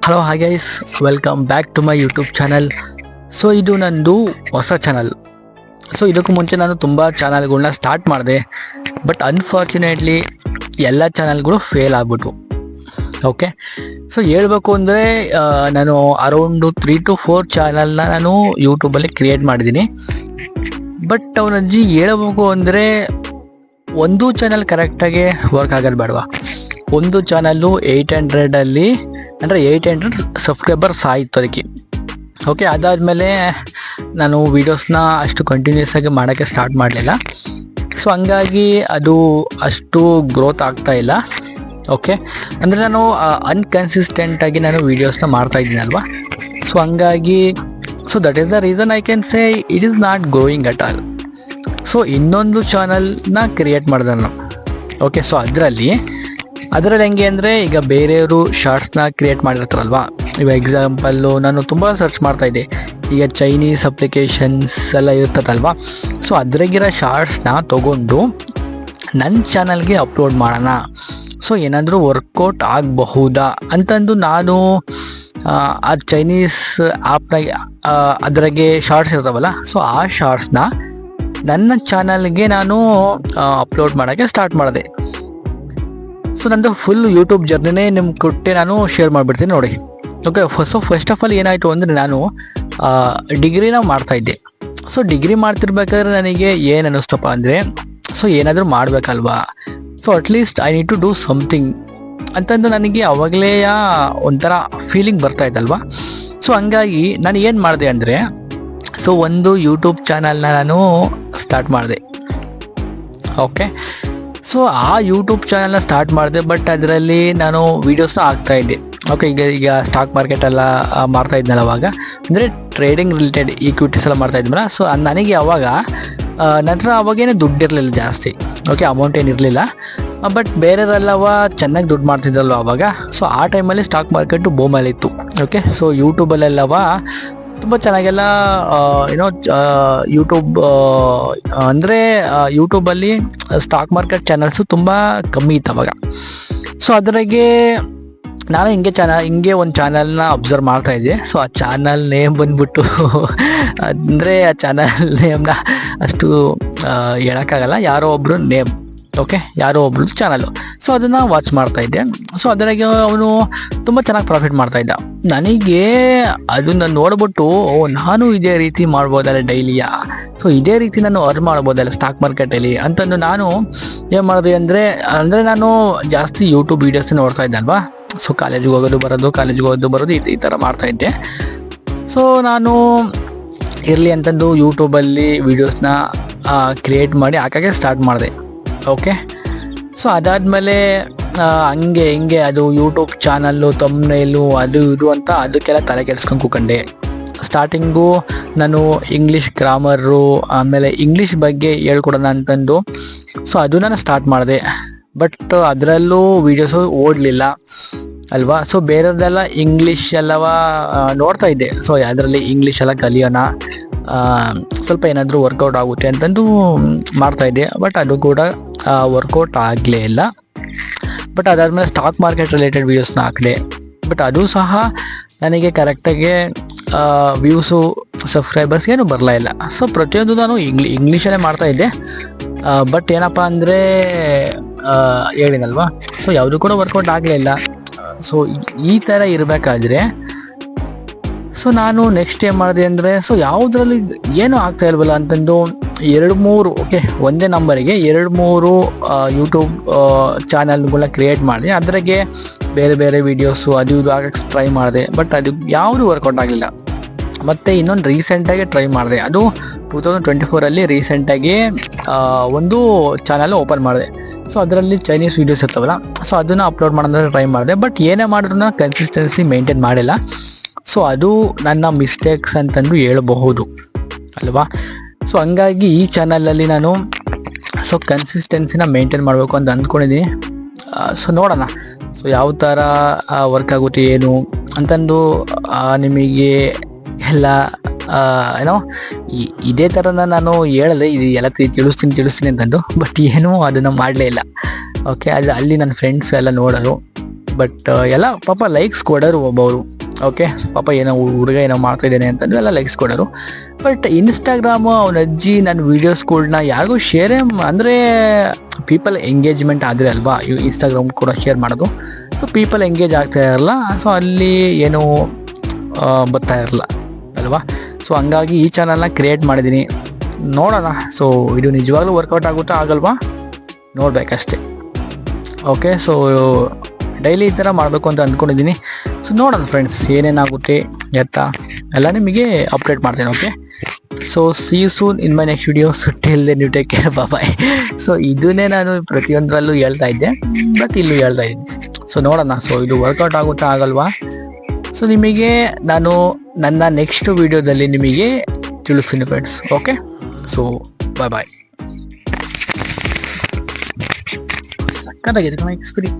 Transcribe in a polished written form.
Hello hi guys, welcome back to my YouTube channel. So ಇದು ನಂದು ಹೊಸ channel. So ಇದಕ್ಕೂ ಮುಂಚೆ ನಾನು ತುಂಬ ಚಾನಲ್ಗಳನ್ನ ಸ್ಟಾರ್ಟ್ ಮಾಡಿದೆ, ಬಟ್ ಅನ್ಫಾರ್ಚುನೇಟ್ಲಿ ಎಲ್ಲ ಚಾನಲ್ಗಳು ಫೇಲ್ ಆಗ್ಬಿಟ್ವು. ಓಕೆ, ಸೊ ಹೇಳ್ಬೇಕು ಅಂದರೆ ನಾನು ಅರೌಂಡು 3 to 4 ಚಾನಲ್ನ ನಾನು ಯೂಟ್ಯೂಬಲ್ಲಿ ಕ್ರಿಯೇಟ್ ಮಾಡಿದ್ದೀನಿ. ಬಟ್ ಅವನಜ್ಜಿ ಹೇಳ್ಬೇಕು ಅಂದರೆ ಒಂದು ಚಾನಲ್ ಕರೆಕ್ಟಾಗಿ ವರ್ಕ್ ಆಗೋದು ಬೇಡವಾ. ಒಂದು ಚಾನಲ್ಲು 800 ಅಂದರೆ 800 ಸಬ್ಸ್ಕ್ರೈಬರ್ಸ್ ಆಯಿತು ಅದಕ್ಕೆ. ಓಕೆ, ಅದಾದಮೇಲೆ ನಾನು ವೀಡಿಯೋಸ್ನ ಅಷ್ಟು ಕಂಟಿನ್ಯೂಸ್ ಆಗಿ ಮಾಡೋಕ್ಕೆ ಸ್ಟಾರ್ಟ್ ಮಾಡಲಿಲ್ಲ. ಸೊ ಹಂಗಾಗಿ ಅದು ಅಷ್ಟು ಗ್ರೋತ್ ಆಗ್ತಾ ಇಲ್ಲ. ಓಕೆ, ಅಂದರೆ ನಾನು ಅನ್ಕನ್ಸಿಸ್ಟೆಂಟಾಗಿ ನಾನು ವೀಡಿಯೋಸ್ನ ಮಾಡ್ತಾ ಇದ್ದೀನಲ್ವ. ಸೊ ಹಂಗಾಗಿ that is the reason I can say it is not growing at all. So ಇನ್ನೊಂದು ಚಾನಲ್ನ ಕ್ರಿಯೇಟ್ ಮಾಡಿದೆ ನಾನು. ಓಕೆ, ಸೊ ಅದರಲ್ಲಿ ಹೆಂಗೆ ಅಂದರೆ, ಈಗ ಬೇರೆಯವರು ಶಾರ್ಟ್ಸ್ನ ಕ್ರಿಯೇಟ್ ಮಾಡಿರ್ತಾರಲ್ವ. ಇವಾಗ ಎಕ್ಸಾಂಪಲ್ಲು ನಾನು ತುಂಬ ಸರ್ಚ್ ಮಾಡ್ತಾಯಿದ್ದೆ, ಈಗ ಚೈನೀಸ್ ಅಪ್ಲಿಕೇಶನ್ಸ್ ಎಲ್ಲ ಇರ್ತದಲ್ವ. ಸೊ ಅದ್ರಾಗಿರೋ ಶಾರ್ಟ್ಸ್ನ ತೊಗೊಂಡು ನನ್ನ ಚಾನಲ್ಗೆ ಅಪ್ಲೋಡ್ ಮಾಡೋಣ, ಸೊ ಏನಾದರೂ ವರ್ಕೌಟ್ ಆಗಬಹುದಾ ಅಂತಂದು ನಾನು ಆ ಚೈನೀಸ್ ಆ್ಯಪ್ನಾಗೆ ಅದ್ರಾಗೆ ಶಾರ್ಟ್ಸ್ ಇರ್ತಾವಲ್ಲ, ಸೊ ಆ ಶಾರ್ಟ್ಸ್ನ ನನ್ನ ಚಾನಲ್ಗೆ ನಾನು ಅಪ್ಲೋಡ್ ಮಾಡೋಕ್ಕೆ ಸ್ಟಾರ್ಟ್ ಮಾಡಿದೆ. ಸೊ ನಂದು ಫುಲ್ ಯೂಟ್ಯೂಬ್ ಜರ್ನಿನೇ ನಿಮ್ಗೆ ಕೊಟ್ಟೆ ನಾನು ಶೇರ್ ಮಾಡಿಬಿಡ್ತೀನಿ ನೋಡಿ. Okay, so first of all ಏನಾಯಿತು ಅಂದರೆ, ನಾನು ಡಿಗ್ರಿನ ಮಾಡ್ತಾಯಿದ್ದೆ. ಸೊ ಡಿಗ್ರಿ ಮಾಡ್ತಿರ್ಬೇಕಾದ್ರೆ ನನಗೆ ಏನು ಅನ್ನಿಸ್ತಪ್ಪ ಅಂದರೆ, ಸೊ ಏನಾದರೂ ಮಾಡಬೇಕಲ್ವಾ, so at least I need to do something ಅಂತಂದು ನನಗೆ ಅವಾಗಲೇ ಒಂಥರ ಫೀಲಿಂಗ್ ಬರ್ತಾಯಿದ್ದಲ್ವ. ಸೊ ಹಂಗಾಗಿ ನಾನು ಏನು ಮಾಡಿದೆ ಅಂದರೆ, ಸೊ ಒಂದು ಯೂಟ್ಯೂಬ್ ಚಾನಲ್ನ ನಾನು ಸ್ಟಾರ್ಟ್ ಮಾಡಿದೆ. ಓಕೆ, ಸೊ ಆ ಯೂಟ್ಯೂಬ್ ಚಾನಲ್ನ ಸ್ಟಾರ್ಟ್ ಮಾಡಿದೆ, ಬಟ್ ಅದರಲ್ಲಿ ನಾನು ವೀಡಿಯೋಸ್ನ ಹಾಕ್ತಾಯಿದ್ದೆ. ಓಕೆ, ಈಗ ಸ್ಟಾಕ್ ಮಾರ್ಕೆಟೆಲ್ಲ ಮಾಡ್ತಾ ಇದ್ನಲ್ಲ ಅವಾಗ, ಅಂದರೆ ಟ್ರೇಡಿಂಗ್ ರಿಲೇಟೆಡ್ ಈಕ್ವಿಟೀಸ್ ಎಲ್ಲ ಮಾಡ್ತಾಯಿದ್ನಲ್ಲ. ಸೊ ನನಗೆ ಅವಾಗ ನಂತರ ಅವಾಗೇನೆ ದುಡ್ಡು ಇರಲಿಲ್ಲ ಜಾಸ್ತಿ. ಓಕೆ, ಅಮೌಂಟ್ ಏನಿರಲಿಲ್ಲ, ಬಟ್ ಬೇರೆಯವರೆಲ್ಲವ ಚೆನ್ನಾಗಿ ದುಡ್ಡು ಮಾಡ್ತಿದ್ರಲ್ವ ಅವಾಗ. ಸೊ ಆ ಟೈಮಲ್ಲಿ ಸ್ಟಾಕ್ ಮಾರ್ಕೆಟು ಬೂಮಲ್ಲಿತ್ತು. ಓಕೆ, ಸೊ ಯೂಟ್ಯೂಬಲ್ಲೆಲ್ಲವ ತುಂಬ ಚೆನ್ನಾಗೆಲ್ಲ ಏನೋ ಯೂಟ್ಯೂಬ್ ಅಂದರೆ ನೇಬಲ್ಲಿ ಸ್ಟಾಕ್ ಮಾರ್ಕೆಟ್ ಚಾನಲ್ಸು ತುಂಬ ಕಮ್ಮಿ ಇತ್ತು ಅವಾಗ. ಸೊ ಅದ್ರಾಗೆ ನಾನು ಹಿಂಗೆ ಒಂದು ಚಾನಲ್ನ ಅಬ್ಸರ್ವ್ ಮಾಡ್ತಾಯಿದ್ದೆ. ಸೊ ಆ ಚಾನಲ್ ನೇಮ್ ಬಂದ್ಬಿಟ್ಟು ಅಂದರೆ ಆ ಚಾನಲ್ ನೇಮ್ನ ಅಷ್ಟು ಹೇಳೋಕ್ಕಾಗಲ್ಲ, ಯಾರೋ ಒಬ್ಬರು ನೇಮ್. ಓಕೆ, ಯಾರೋ ಒಬ್ರು ಚಾನಲು. ಸೊ ಅದನ್ನು ವಾಚ್ ಮಾಡ್ತಾಯಿದ್ದೆ. ಸೊ ಅದರಾಗೆ ಅವನು ತುಂಬ ಚೆನ್ನಾಗಿ ಪ್ರಾಫಿಟ್ ಮಾಡ್ತಾಯಿದ್ದ. ನನಗೆ ಅದನ್ನು ನೋಡ್ಬಿಟ್ಟು, ನಾನು ಇದೇ ರೀತಿ ಮಾಡ್ಬೋದಲ್ಲ ಡೈಲಿಯಾ, ಸೊ ಇದೇ ರೀತಿ ನಾನು ಅರ್ನ್ ಮಾಡ್ಬೋದಲ್ಲ ಸ್ಟಾಕ್ ಮಾರ್ಕೆಟಲ್ಲಿ ಅಂತಂದು ನಾನು ಏನು ಮಾಡಿದೆ ಅಂದರೆ ನಾನು ಜಾಸ್ತಿ ಯೂಟ್ಯೂಬ್ ವೀಡಿಯೋಸ್ನ ನೋಡ್ತಾ ಇದ್ದಲ್ವಾ. ಸೊ ಕಾಲೇಜಿಗೆ ಹೋಗೋದು ಬರೋದು ಈ ಥರ ಮಾಡ್ತಾಯಿದ್ದೆ. ಸೊ ನಾನು ಇರಲಿ ಅಂತಂದು ಯೂಟ್ಯೂಬಲ್ಲಿ ವೀಡಿಯೋಸ್ನ ಕ್ರಿಯೇಟ್ ಮಾಡಿ ಹಾಕೋಕ್ಕೆ ಸ್ಟಾರ್ಟ್ ಮಾಡಿದೆ. ಓಕೆ, ಸೊ ಅದಾದಮೇಲೆ ಹಂಗೆ ಅದು ಯೂಟ್ಯೂಬ್ ಚಾನಲ್ಲು ತಮ್ನೇಲು ಅದು ಇದು ಅಂತ ಅದಕ್ಕೆಲ್ಲ ತಲೆ ಕೆಡಿಸ್ಕೊಂಡು ಕೂತ್ಕೊಂಡೆ. ಸ್ಟಾರ್ಟಿಂಗು ನಾನು ಇಂಗ್ಲೀಷ್ ಗ್ರಾಮರು, ಆಮೇಲೆ ಇಂಗ್ಲೀಷ್ ಬಗ್ಗೆ ಹೇಳ್ಕೊಡೋಣ ಅಂತಂದು ಸೊ ಅದು ನಾನು ಸ್ಟಾರ್ಟ್ ಮಾಡಿದೆ. ಬಟ್ ಅದರಲ್ಲೂ ವೀಡಿಯೋಸು ಓಡಲಿಲ್ಲ ಅಲ್ವಾ. ಸೊ ಬೇರೆದೆಲ್ಲ ಇಂಗ್ಲೀಷ್ ಎಲ್ಲವ ನೋಡ್ತಾ ಇದ್ದೆ. ಸೊ ಅದರಲ್ಲಿ ಇಂಗ್ಲೀಷ್ ಎಲ್ಲ ಕಲಿಯೋಣ, ಸ್ವಲ್ಪ ಏನಾದರೂ ವರ್ಕೌಟ್ ಆಗುತ್ತೆ ಅಂತಂದು ಮಾಡ್ತಾಯಿದ್ದೆ. ಬಟ್ ಅದು ಕೂಡ ವರ್ಕೌಟ್ ಆಗಲೇ ಇಲ್ಲ. ಬಟ್ ಅದಾದಮೇಲೆ ಸ್ಟಾಕ್ ಮಾರ್ಕೆಟ್ ರಿಲೇಟೆಡ್ ವೀಡಿಯೋಸ್ನ ಹಾಕಿದೆ, ಬಟ್ ಅದು ಸಹ ನನಗೆ ಕರೆಕ್ಟಾಗಿ ವ್ಯೂಸು ಸಬ್ಸ್ಕ್ರೈಬರ್ಸ್ ಏನು ಬರಲೇ ಇಲ್ಲ. ಸೊ ಪ್ರತಿಯೊಂದು ನಾನು ಇಂಗ್ಲೀಷಲ್ಲೇ ಮಾಡ್ತಾಯಿದ್ದೆ. ಬಟ್ ಏನಪ್ಪ ಅಂದರೆ ಹೇಳಿನಲ್ವಾ, ಸೊ ಯಾವುದು ಕೂಡ ವರ್ಕೌಟ್ ಆಗಲೇ ಇಲ್ಲ. ಸೊ ಈ ಥರ ಇರಬೇಕಾದ್ರೆ ಸೊ ನಾನು ನೆಕ್ಸ್ಟ್ ಏನು ಮಾಡಿದೆ ಅಂದರೆ, ಸೊ ಯಾವುದರಲ್ಲಿ ಏನೂ ಆಗ್ತಾ ಇಲ್ವಲ್ಲ ಅಂತಂದು 2-3 ಓಕೆ ಒಂದೇ ನಂಬರಿಗೆ 2-3 ಯೂಟ್ಯೂಬ್ ಚಾನಲ್ಗಳನ್ನ ಕ್ರಿಯೇಟ್ ಮಾಡಿ ಅದ್ರಾಗೆ ಬೇರೆ ವೀಡಿಯೋಸು ಅದು ಇದು ಹಾಕಕ್ಕೆ ಟ್ರೈ ಮಾಡಿದೆ. ಬಟ್ ಅದು ಯಾವುದು ವರ್ಕೌಟ್ ಆಗಲಿಲ್ಲ. ಮತ್ತು ಇನ್ನೊಂದು ರೀಸೆಂಟಾಗಿ ಟ್ರೈ ಮಾಡಿದೆ, ಅದು 2024 ರೀಸೆಂಟಾಗಿ ಒಂದು ಚಾನಲ್ ಓಪನ್ ಮಾಡಿದೆ. ಸೊ ಅದರಲ್ಲಿ ಚೈನೀಸ್ ವೀಡಿಯೋಸ್ ಇರ್ತಾವಲ್ಲ, ಸೊ ಅದನ್ನು ಅಪ್ಲೋಡ್ ಮಾಡೋದಕ್ಕೆ ಟ್ರೈ ಮಾಡಿದೆ. ಬಟ್ ಏನೇ ಮಾಡಿದ್ರು ಕನ್ಸಿಸ್ಟೆನ್ಸಿ ಮೇಂಟೈನ್ ಮಾಡಿಲ್ಲ. ಸೊ ಅದು ನನ್ನ ಮಿಸ್ಟೇಕ್ಸ್ ಅಂತಂದು ಹೇಳಬಹುದು ಅಲ್ವಾ. ಸೊ ಹಂಗಾಗಿ ಈ ಚಾನಲಲ್ಲಿ ನಾನು ಸೊ ಕನ್ಸಿಸ್ಟೆನ್ಸಿನ ಮೇಂಟೈನ್ ಮಾಡಬೇಕು ಅಂತ ಅಂದ್ಕೊಂಡಿದ್ದೀನಿ. ಸೊ ನೋಡೋಣ ಸೊ ಯಾವ ಥರ ವರ್ಕ್ ಆಗುತ್ತೆ ಏನು ಅಂತಂದು ನಿಮಗೆ ಎಲ್ಲ ಏನೋ ಇದೇ ಥರನ ನಾನು ಹೇಳದೆ ಇದು ಎಲ್ಲ ತಿಳಿಸ್ತೀನಿ ಅಂತಂದು. ಬಟ್ ಏನೂ ಅದನ್ನು ಮಾಡಲೇ ಇಲ್ಲ. ಓಕೆ, ಅಲ್ಲಿ ನನ್ನ ಫ್ರೆಂಡ್ಸ್ ಎಲ್ಲ ನೋಡೋರು, ಬಟ್ ಎಲ್ಲ ಪಾಪ ಲೈಕ್ಸ್ ಕೊಡೋರು ಒಬ್ಬವರು. ಓಕೆ, ಪಾಪ ಏನೋ ಹುಡುಗ ಏನೋ ಮಾಡ್ತಾಯಿದ್ದೇನೆ ಅಂತಂದು ಎಲ್ಲ ಲೈಕ್ಸ್ ಕೊಡೋರು. ಬಟ್ ಇನ್ಸ್ಟಾಗ್ರಾಮು ಅವನ ಅಜ್ಜಿ ನನ್ನ ವೀಡಿಯೋಸ್ಗಳ್ನ ಯಾರಿಗೂ ಶೇರೇ ಅಂದರೆ ಪೀಪಲ್ ಎಂಗೇಜ್ಮೆಂಟ್ ಆದರೆ ಅಲ್ವಾ ಇನ್ಸ್ಟಾಗ್ರಾಮ್ ಕೂಡ ಶೇರ್ ಮಾಡೋದು. ಸೊ ಪೀಪಲ್ ಎಂಗೇಜ್ ಆಗ್ತಾ ಇರಲ್ಲ, ಸೊ ಅಲ್ಲಿ ಏನೂ ಬರ್ತಾ ಇರಲ್ಲ ಅಲ್ವಾ. ಸೊ ಹಂಗಾಗಿ ಈ ಚಾನಲ್ನ ಕ್ರಿಯೇಟ್ ಮಾಡಿದ್ದೀನಿ, ನೋಡೋಣ. ಸೊ ಇದು ನಿಜವಾಗ್ಲೂ ವರ್ಕೌಟ್ ಆಗುತ್ತಾ ಆಗಲ್ವಾ ನೋಡಬೇಕಷ್ಟೆ. ಓಕೆ, ಸೊ ಡೈಲಿ ಈ ಥರ ಮಾಡಬೇಕು ಅಂತ ಅಂದ್ಕೊಂಡಿದ್ದೀನಿ. ಸೊ ನೋಡೋಣ ಫ್ರೆಂಡ್ಸ್ ಏನೇನಾಗುತ್ತೆ ಎತ್ತಾ ಎಲ್ಲ ನಿಮಗೆ ಅಪ್ಡೇಟ್ ಮಾಡ್ತೇನೆ. Okay, so see you soon in my next video. So till then you take care, bye. So ಇದನ್ನೇ ನಾನು ಪ್ರತಿಯೊಂದರಲ್ಲೂ ಹೇಳ್ತಾ ಇದ್ದೆ, ಬಟ್ ಇಲ್ಲೂ ಹೇಳ್ತಾ ಇದ್ದೀನಿ. ಸೊ ನೋಡೋಣ, ಸೊ ಇದು ವರ್ಕೌಟ್ ಆಗುತ್ತಾ ಆಗಲ್ವಾ. ಸೊ ನಿಮಗೆ ನಾನು ನನ್ನ ನೆಕ್ಸ್ಟ್ ವಿಡಿಯೋದಲ್ಲಿ ನಿಮಗೆ ತಿಳಿಸ್ತೀನಿ ಫ್ರೆಂಡ್ಸ್. Okay, so bye. ಸಕ್ಕತ್ತಾಗಿದೆ ಕಣ ಎಕ್ಸ್ಪೀರಿ.